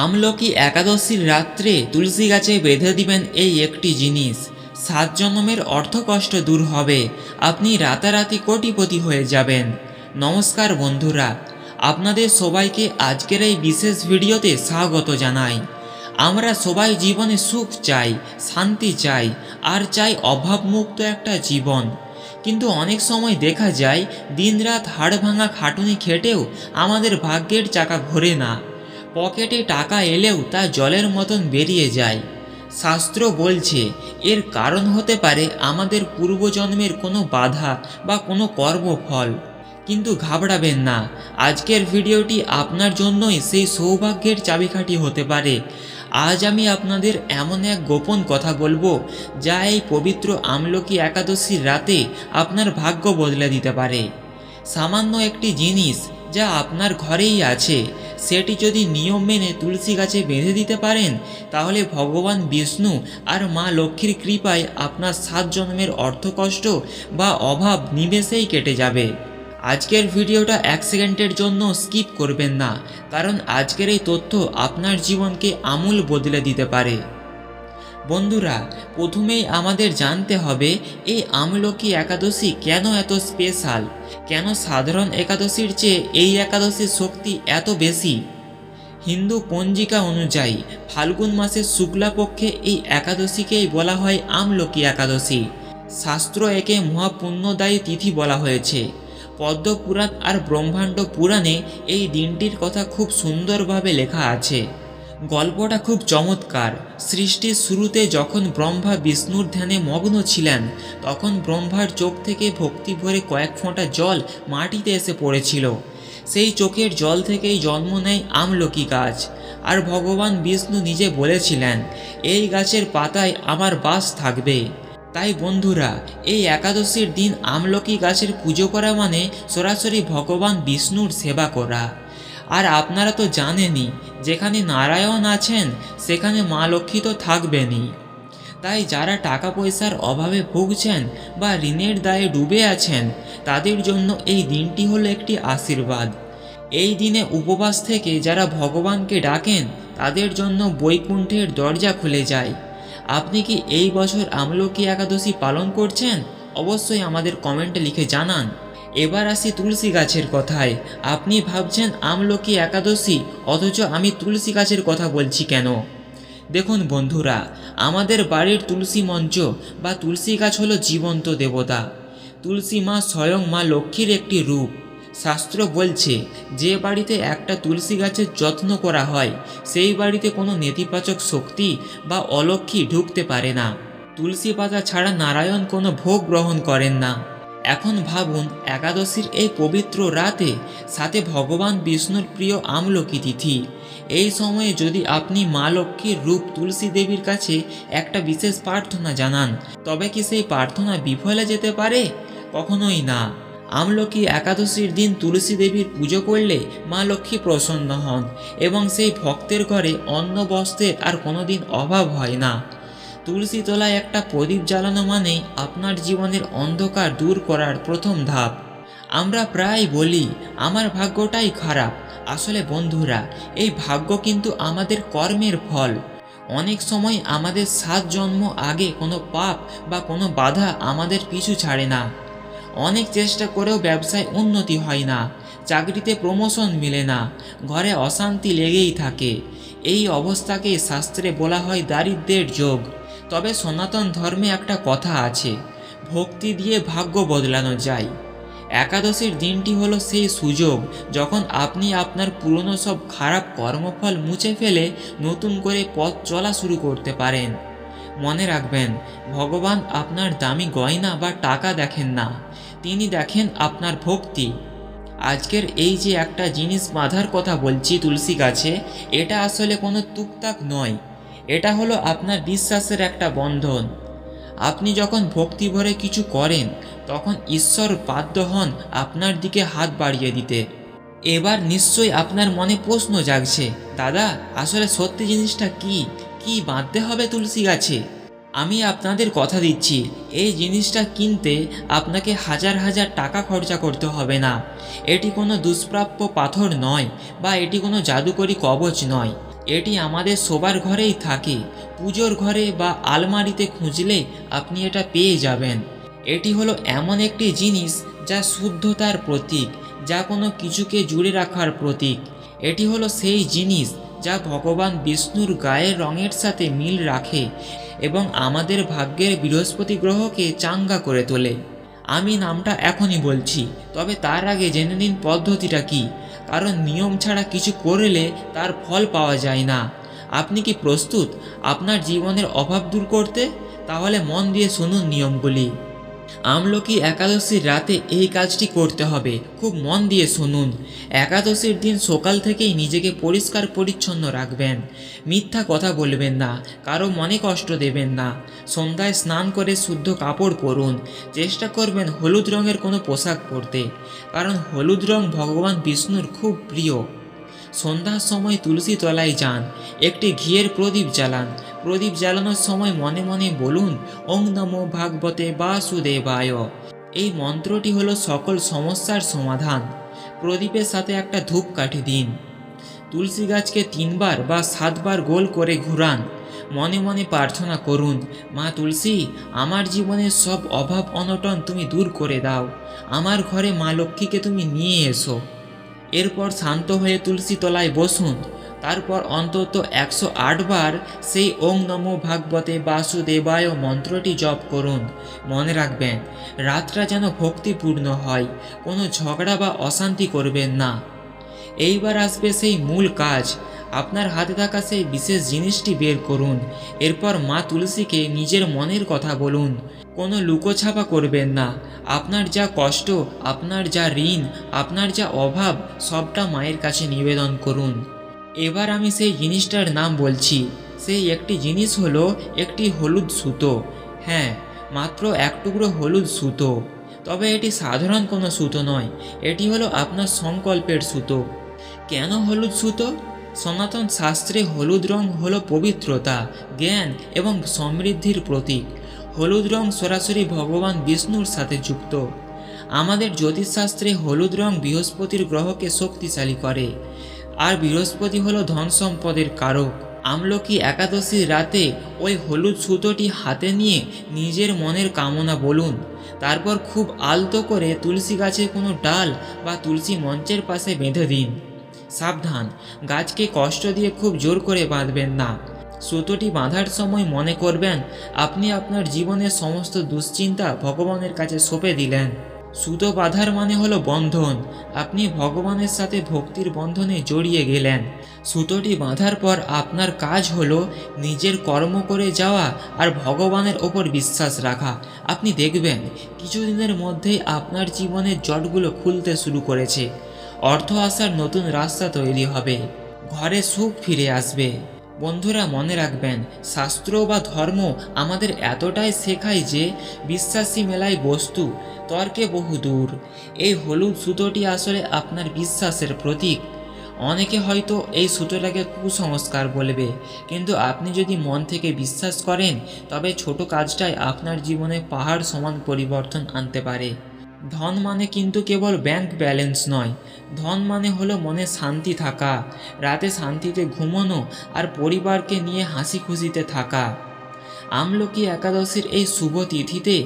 আমলকি একাদশীর রাত্রে তুলসী গাছে বেঁধে দিবেন এই একটি জিনিস, 7 জন্মের অর্থকষ্ট দূর হবে, আপনি রাতারাতি কোটিপতি হয়ে যাবেন। নমস্কার বন্ধুরা, আপনাদের সবাইকে আজকের এই বিশেষ ভিডিওতে স্বাগত জানাই। আমরা সবাই জীবনে সুখ চাই, শান্তি চাই, আর চাই অভাবমুক্ত একটা জীবন। কিন্তু অনেক সময় দেখা যায় দিনরাত হাড় ভাঙা খাটুনি খেটেও আমাদের ভাগ্যের চাকা ঘোরে না। পকেটে টাকা এলেও তা জলের মতন বেরিয়ে যায়। শাস্ত্র বলছে এর কারণ হতে পারে আমাদের পূর্বজন্মের কোনো বাধা বা কোনো কর্মফল। কিন্তু ঘাবড়াবেন না, আজকের ভিডিওটি আপনার জন্যই সেই সৌভাগ্যের চাবিকাঠি হতে পারে। আজ আমি আপনাদের এমন এক গোপন কথা বলবো যা এই পবিত্র আমলকি একাদশীর রাতে আপনার ভাগ্য বদলে দিতে পারে। সামান্য একটি জিনিস যা আপনার ঘরেই আছে, সেটি যদি নিয়ম মেনে তুলসী গাছে বেঁধে দিতে পারেন, তাহলে ভগবান বিষ্ণু আর মা লক্ষ্মীর কৃপায় আপনার 7 জন্মের অর্থকষ্ট বা অভাব নিমেষেই কেটে যাবে। আজকের ভিডিওটা 1 সেকেন্ডের জন্য স্কিপ করবেন না, কারণ আজকের এই তথ্য আপনার জীবনকে আমূল বদলে দিতে পারে। বন্ধুরা, প্রথমেই আমাদের জানতে হবে এই আমলকি একাদশী কেন এত স্পেশাল, কেন সাধারণ একাদশীর চেয়ে এই একাদশীর শক্তি এত বেশি। হিন্দু পঞ্জিকা অনুযায়ী ফাল্গুন মাসের শুক্লাপক্ষে এই একাদশীকেই বলা হয় আমলকি একাদশী। শাস্ত্র একে মহাপুণ্যদায়ী তিথি বলা হয়েছে। পদ্মপুরাণ আর ব্রহ্মাণ্ড পুরাণে এই দিনটির কথা খুব সুন্দরভাবে লেখা আছে। গল্পটা খুব চমৎকার। সৃষ্টির শুরুতে যখন ব্রহ্মা বিষ্ণুর ধ্যানে মগ্ন ছিলেন, তখন ব্রহ্মার চোখ থেকে ভক্তি ভরে কয়েক ফোঁটা জল মাটিতে এসে পড়েছিল। সেই চোখের জল থেকেই জন্ম নেয় আমলকি গাছ। আর ভগবান বিষ্ণু নিজে বলেছিলেন, এই গাছের পাতায় আমার বাস থাকবে। তাই বন্ধুরা, এই একাদশীর দিন আমলকি গাছের পুজো করা মানে সরাসরি ভগবান বিষ্ণুর সেবা করা। আর আপনারা তো জানেনই, যেখানে নারায়ণ আছেন সেখানে মা লক্ষ্মী তো থাকবেনই। তাই যারা টাকা পয়সার অভাবে ভুগছেন বা ঋণের দায়ে ডুবে আছেন, তাদের জন্য এই দিনটি হলো একটি আশীর্বাদ। এই দিনে উপবাস থেকে যারা ভগবানকে ডাকেন, তাদের জন্য বৈকুণ্ঠের দরজা খুলে যায়। আপনি কি এই বছর আমলকি একাদশী পালন করছেন? অবশ্যই আমাদের কমেন্টে লিখে জানান। এবার আসি তুলসী গাছের কথায়। আপনি ভাবছেন আমলকি একাদশী, অথচ আমি তুলসী গাছের কথা বলছি কেন? দেখুন বন্ধুরা, আমাদের বাড়ির তুলসী মঞ্চ বা তুলসী গাছ হলো জীবন্ত দেবতা। তুলসী মা স্বয়ং মা লক্ষ্মীর একটি রূপ। শাস্ত্র বলছে, যে বাড়িতে একটা তুলসী গাছের যত্ন করা হয়, সেই বাড়িতে কোনো নেতিবাচক শক্তি বা অলক্ষ্মী ঢুকতে পারে না। তুলসী পাতা ছাড়া নারায়ণ কোনো ভোগ গ্রহণ করেন না। এখন ভাবুন, একাদশীর এই পবিত্র রাতে, সাথে ভগবান বিষ্ণুর প্রিয় আমলকি তিথি। এই সময়ে যদি আপনি মা লক্ষ্মীর রূপ তুলসী দেবীর কাছে একটা বিশেষ প্রার্থনা জানান, তবে কি সেই প্রার্থনা বিফলে যেতে পারে? কখনোই না। আমলকি একাদশীর দিন তুলসী দেবীর পুজো করলে মা লক্ষ্মী প্রসন্ন হন এবং সেই ভক্তের ঘরে অন্ন বস্ত্রের আর কোনোদিন অভাব হয় না। তুলসী তলায় একটা প্রদীপ জ্বালানো মানেই আপনার জীবনের অন্ধকার দূর করার প্রথম ধাপ। আমরা প্রায় বলি আমার ভাগ্যটাই খারাপ। আসলে বন্ধুরা, এই ভাগ্য কিন্তু আমাদের কর্মের ফল। অনেক সময় আমাদের 7 জন্ম আগে কোনো পাপ বা কোনো বাধা আমাদের পিছু ছাড়ে না। অনেক চেষ্টা করেও ব্যবসায় উন্নতি হয় না, চাকরিতে প্রমোশন মিলে না, ঘরে অশান্তি লেগেই থাকে। এই অবস্থাকে শাস্ত্রে বলা হয় দারিদ্র্যের যোগ। তবে সনাতন ধর্মে একটা কথা আছে, ভক্তি দিয়ে ভাগ্য বদলানো যায়। একাদশীর দিনটি হলো সেই সুযোগ যখন আপনি আপনার পুরনো সব খারাপ কর্মফল মুছে ফেলে নতুন করে পথ চলা শুরু করতে পারেন। মনে রাখবেন, ভগবান আপনার দামি গয়না বা টাকা দেখেন না, তিনি দেখেন আপনার ভক্তি। আজকের এই যে একটা জিনিস বাঁধার কথা বলছি তুলসী গাছে, এটা আসলে কোনো টুকটাক নয়। এটা হলো আপনার বিশ্বাসের একটা বন্ধন। আপনি যখন ভক্তি ভরে কিছু করেন, তখন ঈশ্বর বাধ্য হন আপনার দিকে হাত বাড়িয়ে দিতে। এবার নিশ্চয়ই আপনার মনে প্রশ্ন জাগছে, দাদা আসলে সত্যি জিনিসটা কি বাঁধতে হবে তুলসী গাছে? আমি আপনাদের কথা দিচ্ছি, এই জিনিসটা কিনতে আপনাকে হাজার হাজার টাকা খরচা করতে হবে না। এটি কোনো দুষ্প্রাপ্য পাথর নয় বা এটি কোনো জাদুকরি কবচ নয়। এটি আমাদের সবার ঘরেই থাকে। পুজোর ঘরে বা আলমারিতে খুঁজলে আপনি এটা পেয়ে যাবেন। এটি হলো এমন একটি জিনিস যা শুদ্ধতার প্রতীক, যা কোনো কিছুকে জুড়ে রাখার প্রতীক। এটি হলো সেই জিনিস যা ভগবান বিষ্ণুর গায়ের রঙের সাথে মিল রাখে এবং আমাদের ভাগ্যের বৃহস্পতি গ্রহকে চাঙ্গা করে তোলে। আমি নামটা এখনই বলছি, তবে তার আগে জেনে নিন পদ্ধতিটা কি, কারণ নিয়ম ছাড়া কিছু করলে তার ফল পাওয়া যায় না। আপনি কি প্রস্তুত আপনার জীবনের অভাব দূর করতে? তাহলে মন দিয়ে শুনুন নিয়মগুলি। আমলকি একাদশীর রাতে এই কাজটি করতে হবে, খুব মন দিয়ে শুনুন। একাদশীর দিন সকাল থেকেই নিজেকে পরিষ্কার পরিচ্ছন্ন রাখবেন। মিথ্যা কথা বলবেন না, কারো মনে কষ্ট দেবেন না। সন্ধ্যায় স্নান করে শুদ্ধ কাপড় পরুন। চেষ্টা করবেন হলুদ রঙের কোনো পোশাক পরতে, কারণ হলুদ রং ভগবান বিষ্ণুর খুব প্রিয়। সন্ধ্যার সময় তুলসী তলায় যান, একটি ঘিয়ের প্রদীপ জ্বালান। প্রদীপ জ্বালানোর সময় মনে মনে বলুন, ওং নমো ভাগবতে বাসুদেবায়। এই মন্ত্রটি হলো সকল সমস্যার সমাধান। প্রদীপের সাথে একটা ধূপকাঠি দিন। তুলসী গাছকে 3 বার বা 7 বার গোল করে ঘুরান। মনে মনে প্রার্থনা করুন, মা তুলসী, আমার জীবনের সব অভাব অনটন তুমি দূর করে দাও। আমার ঘরে মা লক্ষ্মীকে তুমি নিয়ে এসো। এরপর শান্ত হয়ে তুলসী তলায় বসুন। তারপর অন্তত 108 বার সেই ওং নমো ভাগবতে বাসুদেবায় মন্ত্রটি জপ করুন। মনে রাখবেন, রাতটা যেন ভক্তিপূর্ণ হয়, কোনো ঝগড়া বা অশান্তি করবেন না। এইবার আসবে সেই মূল কাজ। আপনার হাতে থাকা সেই বিশেষ জিনিসটি বের করুন। এরপর মা তুলসীকে নিজের মনের কথা বলুন। কোনো লুকোছাপা করবেন না। আপনার যা কষ্ট, আপনার যা ঋণ, আপনার যা অভাব, সবটা মায়ের কাছে নিবেদন করুন। এবার আমি সেই জিনিসটার নাম বলছি। সেই একটি জিনিস হলো একটি হলুদ সুতো। হ্যাঁ, মাত্র 1 টুকরো হলুদ সুতো। তবে এটি সাধারণ কোনো সুতো নয়, এটি হলো আপনার সংকল্পের সুতো। কেন হলুদ সুতো? সনাতন শাস্ত্রে হলুদ রং হলো পবিত্রতা, জ্ঞান এবং সমৃদ্ধির প্রতীক। হলুদ রং সরাসরি ভগবান বিষ্ণুর সাথে যুক্ত। আমাদের জ্যোতিষশাস্ত্রে হলুদ রং বৃহস্পতির গ্রহকে শক্তিশালী করে, আর বৃহস্পতি হলো ধন সম্পদের কারক। আমলকি একাদশীর রাতে ওই হলুদ সুতোটি হাতে নিয়ে নিজের মনের কামনা বলুন। তারপর খুব আলতো করে তুলসী গাছের কোনো ডাল বা তুলসী মঞ্চের পাশে বেঁধে দিন। সাবধান, গাছকে কষ্ট দিয়ে খুব জোর করে বাঁধবেন না। সুতোটি বাঁধার সময় মনে করবেন আপনি আপনার জীবনের সমস্ত দুশ্চিন্তা ভগবানের কাছে সঁপে দিলেন। সুতো বাঁধার মানে হলো বন্ধন। আপনি ভগবানের সাথে ভক্তির বন্ধনে জড়িয়ে গেলেন। সুতোটি বাঁধার পর আপনার কাজ হলো নিজের কর্ম করে যাওয়া আর ভগবানের ওপর বিশ্বাস রাখা। আপনি দেখবেন কিছুদিনের মধ্যেই আপনার জীবনের জটগুলো খুলতে শুরু করেছে। অর্থ আসার নতুন রাস্তা তৈরি হবে, ঘরে সুখ ফিরে আসবে। বন্ধুরা, মনে রাখবেন, শাস্ত্র বা ধর্ম আমাদের এতটাই শেখায় যে বিশ্বাসী মেলায় বস্তু, তর্কে বহু দূর। এই হলুদ সুতোটি আসলে আপনার বিশ্বাসের প্রতীক। অনেকে হয়তো এই সুতোটাকে কুসংস্কার বলবে, কিন্তু আপনি যদি মন থেকে বিশ্বাস করেন, তবে ছোট কাজটাই আপনার জীবনে পাহাড় সমান পরিবর্তন আনতে পারে। ধন মানে কিন্তু কেবল ব্যাংক ব্যালেন্স নয়। ধন মানে হলো মনে শান্তি থাকা, রাতে শান্তিতে ঘুমানো আর পরিবারকে নিয়ে হাসি খুশিতে থাকা। আমলকি একাদশীর এই শুভ তিথিতে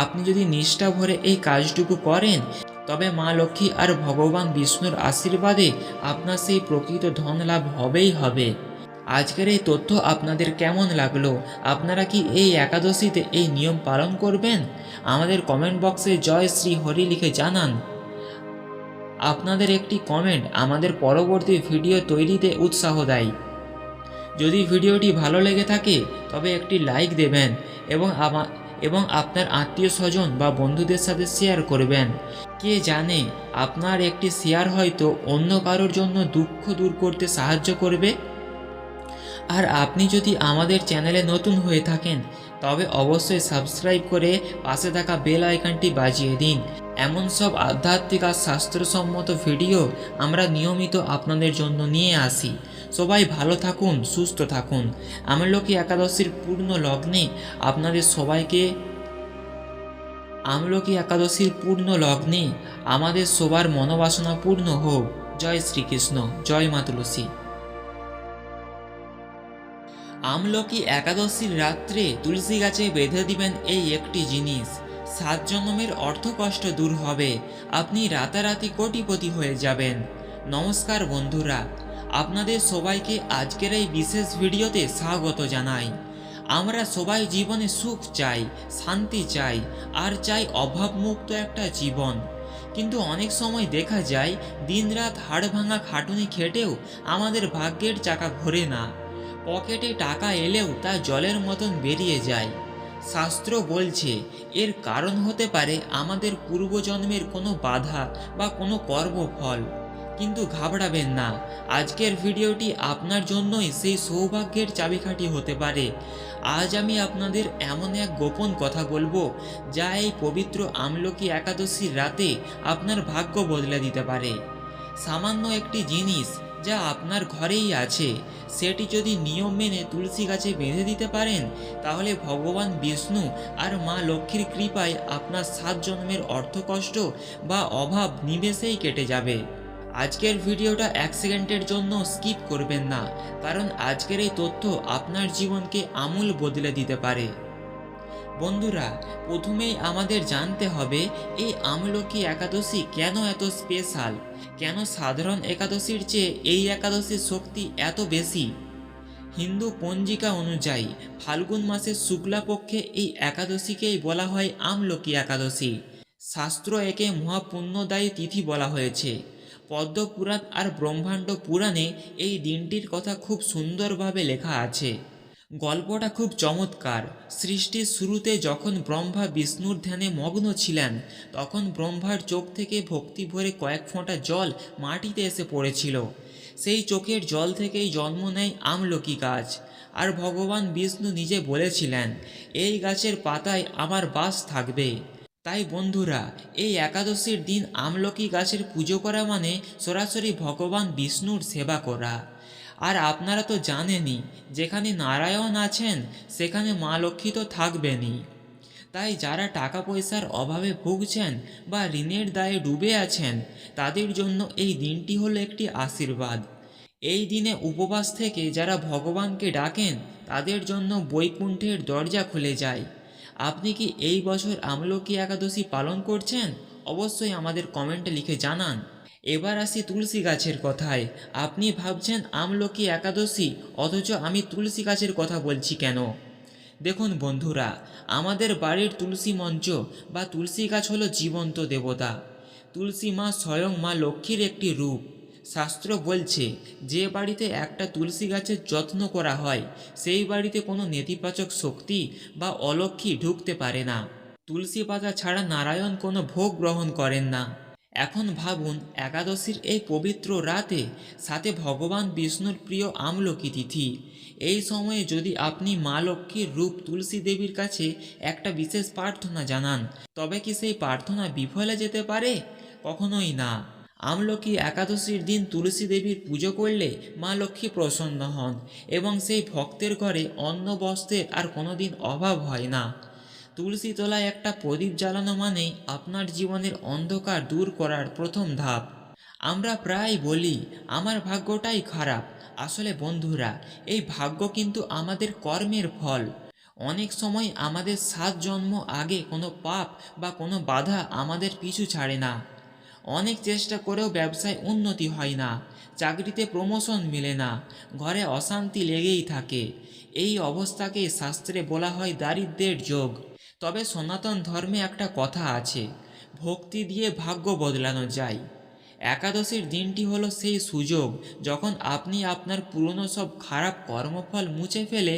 আপনি যদি নিষ্ঠা ভরে এই কাজটুকু করেন, তবে মা লক্ষ্মী আর ভগবান বিষ্ণুর আশীর্বাদে আপনার সেই প্রকৃত ধন লাভ হবেই হবে। আজকের এই তথ্য আপনাদের কেমন লাগলো? আপনারা কি এই একাদশীতে এই নিয়ম পালন করবেন? আমাদের কমেন্ট বক্সে জয় শ্রী হরি লিখে জানান। আপনাদের একটি কমেন্ট আমাদের পরবর্তী ভিডিও তৈরিতে উৎসাহ দেয়। যদি ভিডিওটি ভালো লেগে থাকে তবে একটি লাইক দেবেন এবং আপনার আত্মীয় স্বজন বা বন্ধুদের সাথে শেয়ার করবেন। কে জানে, আপনার একটি শেয়ার হয়তো অন্য কারোর জন্য দুঃখ দূর করতে সাহায্য করবে। আর আপনি যদি আমাদের চ্যানেলে নতুন হয়ে থাকেন তবে অবশ্যই সাবস্ক্রাইব করে পাশে থাকা বেল আইকনটি বাজিয়ে দিন। এমন সব আধ্যাত্মিক আর শাস্ত্রসম্মত ভিডিও আমরা নিয়মিত আপনাদের জন্য নিয়ে আসি। সবাই ভালো থাকুন, সুস্থ থাকুন। আমলকি একাদশীর পূর্ণ লগ্নে আপনাদের সবাইকে আমাদের সবার মনোবাসনা পূর্ণ হোক। জয় শ্রীকৃষ্ণ, জয় মা তুলসী। আমলকি একাদশীর রাত্রে তুলসী গাছে বেঁধে দিবেন এই একটি জিনিস, 7 জন্মের অর্থকষ্ট দূর হবে, আপনি রাতারাতি কোটিপতি হয়ে যাবেন। নমস্কার বন্ধুরা, আপনাদের সবাইকে আজকের এই বিশেষ ভিডিওতে স্বাগত জানাই। আমরা সবাই জীবনে সুখ চাই, শান্তি চাই, আর চাই অভাবমুক্ত একটা জীবন। কিন্তু অনেক সময় দেখা যায় দিনরাত হাড় ভাঙা খাটুনি খেটেও আমাদের ভাগ্যের চাকা ঘোরে না। পকেটে টাকা এলেও তা জলের মতন বেরিয়ে যায়। শাস্ত্র বলছে এর কারণ হতে পারে আমাদের পূর্বজন্মের কোনো বাধা বা কোনো কর্মফল। কিন্তু ঘাবড়াবেন না, আজকের ভিডিওটি আপনার জন্যই সেই সৌভাগ্যের চাবিকাঠি হতে পারে। আজ আমি আপনাদের এমন এক গোপন কথা বলবো যা এই পবিত্র আমলকি একাদশীর রাতে আপনার ভাগ্য বদলে দিতে পারে। সামান্য একটি জিনিস যা আপনার ঘরেই আছে, সেটি যদি নিয়ম মেনে তুলসী গাছে বেঁধে দিতে পারেন, তাহলে ভগবান বিষ্ণু আর মা লক্ষ্মীর কৃপায় আপনার 7 জন্মের অর্থকষ্ট বা অভাব নিমেষেই কেটে যাবে। আজকের ভিডিওটা 1 সেকেন্ডের জন্য স্কিপ করবেন না, কারণ আজকের এই তথ্য আপনার জীবনকে আমূল বদলে দিতে পারে। বন্ধুরা, প্রথমেই আমাদের জানতে হবে এই আমলকি একাদশী কেন এত স্পেশাল, কেন সাধারণ একাদশীর চেয়ে এই একাদশীর শক্তি এত বেশি। হিন্দু পঞ্জিকা অনুযায়ী ফাল্গুন মাসের শুক্লাপক্ষে এই একাদশীকেই বলা হয় আমলকি একাদশী। শাস্ত্র একে মহাপুণ্যদায়ী তিথি বলা হয়েছে। পদ্মপুরাণ আর ব্রহ্মাণ্ড পুরাণে এই দিনটির কথা খুব সুন্দরভাবে লেখা আছে। গল্পটা খুব চমৎকার। সৃষ্টির শুরুতে যখন ব্রহ্মা বিষ্ণুর ধ্যানে মগ্ন ছিলেন, তখন ব্রহ্মার চোখ থেকে ভক্তি ভরে কয়েক ফোঁটা জল মাটিতে এসে পড়েছিল। সেই চোখের জল থেকেই জন্ম নেয় আমলকি গাছ। আর ভগবান বিষ্ণু নিজে বলেছিলেন, এই গাছের পাতায় আমার বাস থাকবে। তাই বন্ধুরা, এই একাদশীর দিন আমলকি গাছের পুজো করা মানে সরাসরি ভগবান বিষ্ণুর সেবা করা। আর আপনারা তো জানেনই, যেখানে নারায়ণ আছেন সেখানে মা লক্ষ্মী তো থাকবেনই। তাই যারা টাকা পয়সার অভাবে ভুগছেন বা ঋণের দায়ে ডুবে আছেন, তাদের জন্য এই দিনটি হলো একটি আশীর্বাদ। এই দিনে উপবাস থেকে যারা ভগবানকে ডাকেন, তাদের জন্য বৈকুণ্ঠের দরজা খুলে যায়। আপনি কি এই বছর আমলকি একাদশী পালন করছেন? অবশ্যই আমাদের কমেন্টে লিখে জানান। এবার আসি তুলসী গাছের কথায়। আপনি ভাবছেন আমলকি একাদশী, অথচ আমি তুলসী গাছের কথা বলছি কেন? দেখুন বন্ধুরা, আমাদের বাড়ির তুলসী মঞ্চ বা তুলসী গাছ হলো জীবন্ত দেবতা। তুলসী মা স্বয়ং মা লক্ষ্মীর একটি রূপ। শাস্ত্র বলছে, যে বাড়িতে একটা তুলসী গাছের যত্ন করা হয়, সেই বাড়িতে কোনো নেতিবাচক শক্তি বা অলক্ষ্মী ঢুকতে পারে না। তুলসী পাতা ছাড়া নারায়ণ কোনো ভোগ গ্রহণ করেন না। এখন ভাবুন, একাদশীর এই পবিত্র রাতে, সাথে ভগবান বিষ্ণুর প্রিয় আমলকি তিথি। এই সময়ে যদি আপনি মা লক্ষ্মীর রূপ তুলসী দেবীর কাছে একটা বিশেষ প্রার্থনা জানান, তবে কি সেই প্রার্থনা বিফলে যেতে পারে? কখনোই না। আমলকি একাদশীর দিন তুলসী দেবীর পুজো করলে মা লক্ষ্মী প্রসন্ন হন এবং সেই ভক্তের ঘরে অন্ন বস্ত্রের আর কোনোদিন অভাব হয় না। তুলসী তলায় একটা প্রদীপ জ্বালানো মানেই আপনার জীবনের অন্ধকার দূর করার প্রথম ধাপ। আমরা প্রায় বলি আমার ভাগ্যটাই খারাপ। আসলে বন্ধুরা, এই ভাগ্য কিন্তু আমাদের কর্মের ফল। অনেক সময় আমাদের 7 জন্ম আগে কোনো পাপ বা কোনো বাধা আমাদের পিছু ছাড়ে না। অনেক চেষ্টা করেও ব্যবসায় উন্নতি হয় না, চাকরিতে প্রমোশন মেলে না, ঘরে অশান্তি লেগেই থাকে। এই অবস্থাকে শাস্ত্রে বলা হয় দারিদ্র্যের যোগ। তবে সনাতন ধর্মে একটা কথা আছে, ভক্তি দিয়ে ভাগ্য বদলানো যায়। একাদশীর দিনটি হলো সেই সুযোগ যখন আপনি আপনার পুরনো সব খারাপ কর্মফল মুছে ফেলে